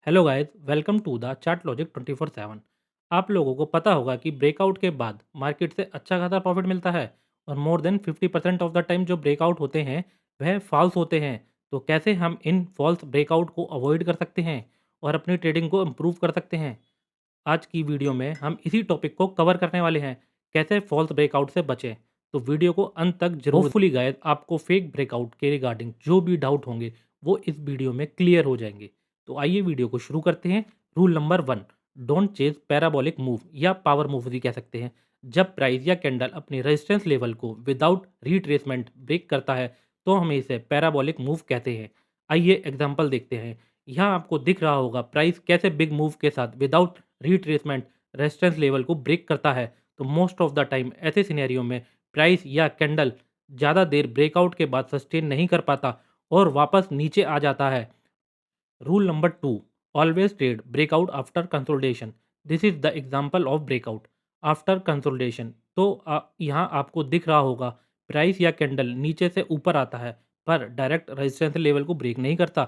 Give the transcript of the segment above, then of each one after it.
Hello guys, welcome to the chart logic 24/7। आप लोगों को पता होगा कि ब्रेकआउट के बाद मार्केट से अच्छा खासा प्रॉफिट मिलता है और more than 50% of the time जो ब्रेकआउट होते हैं वह फॉल्स होते हैं। तो कैसे हम इन फॉल्स ब्रेकआउट को अवॉइड कर सकते हैं और अपनी ट्रेडिंग को इम्प्रूव कर सकते हैं, आज की वीडियो में हम इसी टॉपिक को कवर करने वाले हैं, कैसे फॉल्स ब्रेकआउट से बचें। तो वीडियो को अंत तक जरूर। होपफुली गाइस आपको फेक ब्रेकआउट के रिगार्डिंग जो भी डाउट होंगे वो इस वीडियो में क्लियर हो जाएंगे। तो आइए वीडियो को शुरू करते हैं। Rule number 1, don't chase parabolic move या पावर मूव भी कह सकते हैं। जब प्राइस या कैंडल अपनी रेजिस्टेंस लेवल को विदाउट रिट्रेसमेंट ब्रेक करता है तो हम इसे पैराबोलिक मूव कहते हैं। आइए एग्जांपल देखते हैं। यहाँ आपको दिख रहा होगा प्राइस कैसे बिग मूव के साथ विदाउट रिट्रेसमेंट रेजिस्टेंस लेवल को ब्रेक करता है। तो मोस्ट ऑफ द टाइम ऐसे सिनेरियो में प्राइस या कैंडल ज़्यादा देर ब्रेकआउट के बाद सस्टेन नहीं कर पाता और वापस नीचे आ जाता है। Rule number 2, always trade breakout after consolidation. This is the example of breakout after consolidation. तो यहाँ आपको दिख रहा होगा प्राइस या कैंडल नीचे से ऊपर आता है पर डायरेक्ट रेजिस्टेंस लेवल को ब्रेक नहीं करता।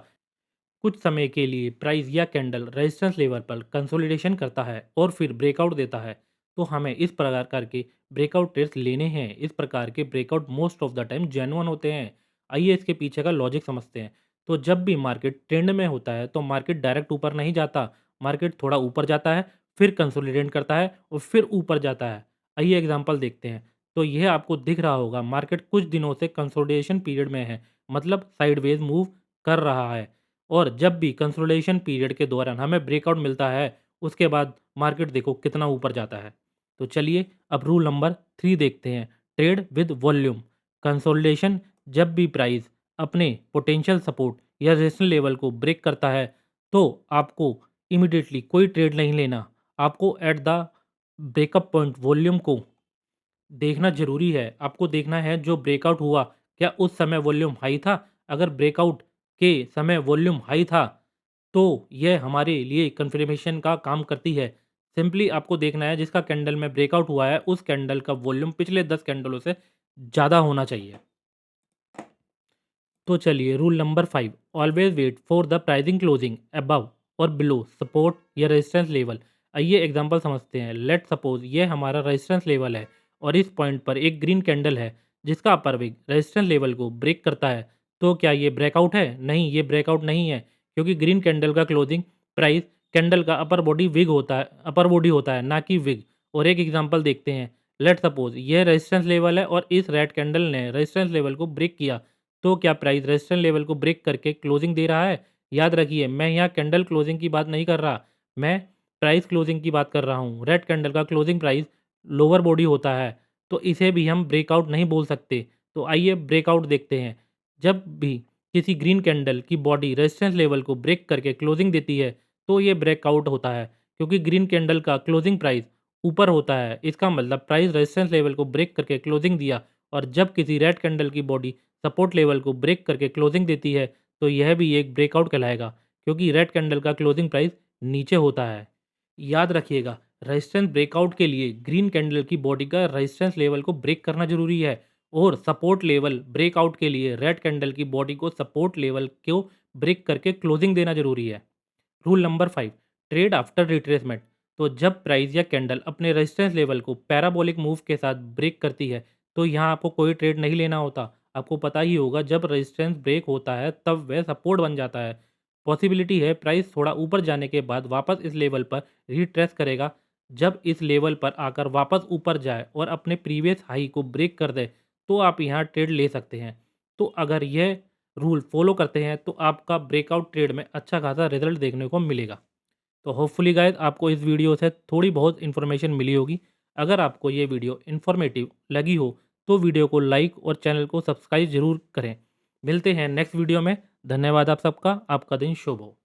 कुछ समय के लिए प्राइस या कैंडल रेजिस्टेंस लेवल पर कंसोलिडेशन करता है और फिर ब्रेकआउट देता है। तो हमें इस प्रकार के ब्रेकआउट ट्रेड्स लेने हैं। इस प्रकार के breakout most of the time genuine होते हैं। आइए इसके पीछे का लॉजिक समझते हैं। तो जब भी मार्केट ट्रेंड में होता है तो मार्केट डायरेक्ट ऊपर नहीं जाता, मार्केट थोड़ा ऊपर जाता है, फिर कंसोलिडेट करता है और फिर ऊपर जाता है। आइए एग्जांपल देखते हैं। तो यह आपको दिख रहा होगा मार्केट कुछ दिनों से कंसोलिडेशन पीरियड में है, मतलब साइडवेज मूव कर रहा है। और जब भी कंसोलिडेशन पीरियड के दौरान हमें ब्रेकआउट मिलता है उसके बाद मार्केट देखो कितना ऊपर जाता है। तो चलिए अब रूल नंबर 3 देखते हैं, ट्रेड विद वॉल्यूम। कंसोलिडेशन जब भी प्राइस अपने पोटेंशियल सपोर्ट या रेजिस्टेंस लेवल को ब्रेक करता है तो आपको इमीडिएटली कोई ट्रेड नहीं लेना। आपको at the breakup point volume को देखना ज़रूरी है। आपको देखना है जो ब्रेकआउट हुआ क्या उस समय वॉल्यूम हाई था? अगर ब्रेकआउट के समय वॉल्यूम हाई था तो यह हमारे लिए कन्फर्मेशन का काम करती है। सिंपली आपको देखना है जिसका कैंडल में ब्रेकआउट हुआ है उस कैंडल का वॉल्यूम पिछले 10 कैंडलों से ज़्यादा होना चाहिए। तो चलिए rule number 5, always wait for the pricing closing above और बिलो सपोर्ट या रेजिस्टेंस लेवल। आइए एग्जांपल समझते हैं। लेट सपोज ये हमारा रेजिस्टेंस लेवल है और इस पॉइंट पर एक ग्रीन कैंडल है जिसका अपर विग रेजिस्टेंस लेवल को ब्रेक करता है। तो क्या ये ब्रेकआउट है? नहीं, ये ब्रेकआउट नहीं है, क्योंकि ग्रीन कैंडल का क्लोजिंग प्राइस कैंडल का अपर बॉडी होता है ना कि विग। और एक एग्जाम्पल देखते हैं। लेट सपोज ये रेजिस्टेंस लेवल है और इस रेड कैंडल ने रेजिस्टेंस लेवल को ब्रेक किया। तो क्या प्राइस रेजिस्टेंस लेवल को ब्रेक करके क्लोजिंग दे रहा है? याद रखिए मैं यहाँ कैंडल क्लोजिंग की बात नहीं कर रहा, मैं प्राइस क्लोजिंग की बात कर रहा हूँ। रेड कैंडल का क्लोजिंग प्राइस लोअर बॉडी होता है तो इसे भी हम ब्रेकआउट नहीं बोल सकते। तो आइए ब्रेकआउट देखते हैं। जब भी किसी ग्रीन कैंडल की बॉडी रेजिस्टेंस लेवल को ब्रेक करके क्लोजिंग देती है तो ये ब्रेकआउट होता है, क्योंकि ग्रीन कैंडल का क्लोजिंग प्राइस ऊपर होता है। इसका मतलब प्राइस रेजिस्टेंस लेवल को ब्रेक करके क्लोजिंग दिया। और जब किसी रेड कैंडल की बॉडी सपोर्ट लेवल को ब्रेक करके क्लोजिंग देती है तो यह भी एक ब्रेकआउट कहलाएगा, क्योंकि रेड कैंडल का क्लोजिंग प्राइस नीचे होता है। याद रखिएगा रेजिस्टेंस ब्रेकआउट के लिए ग्रीन कैंडल की बॉडी का रेजिस्टेंस लेवल को ब्रेक करना जरूरी है और सपोर्ट लेवल ब्रेकआउट के लिए रेड कैंडल की बॉडी को सपोर्ट लेवल को ब्रेक करके क्लोजिंग देना जरूरी है। Rule number 5, trade after retracement. तो जब प्राइस या कैंडल अपने रेजिस्टेंस लेवल को पैराबोलिक मूव के साथ ब्रेक करती है तो यहाँ आपको कोई ट्रेड नहीं लेना होता। आपको पता ही होगा जब रेजिस्टेंस ब्रेक होता है तब वह सपोर्ट बन जाता है। पॉसिबिलिटी है प्राइस थोड़ा ऊपर जाने के बाद वापस इस लेवल पर रिट्रेस करेगा। जब इस लेवल पर आकर वापस ऊपर जाए और अपने प्रीवियस हाई को ब्रेक कर दे तो आप यहाँ ट्रेड ले सकते हैं। तो अगर यह रूल फॉलो करते हैं तो आपका ब्रेकआउट ट्रेड में अच्छा खासा रिजल्ट देखने को मिलेगा। तो होपफुली गाइस आपको इस वीडियो से थोड़ी बहुत इन्फॉर्मेशन मिली होगी। अगर आपको ये वीडियो इन्फॉर्मेटिव लगी हो तो वीडियो को लाइक और चैनल को सब्सक्राइब जरूर करें। मिलते हैं नेक्स्ट वीडियो में। धन्यवाद आप सबका। आपका दिन शुभ हो।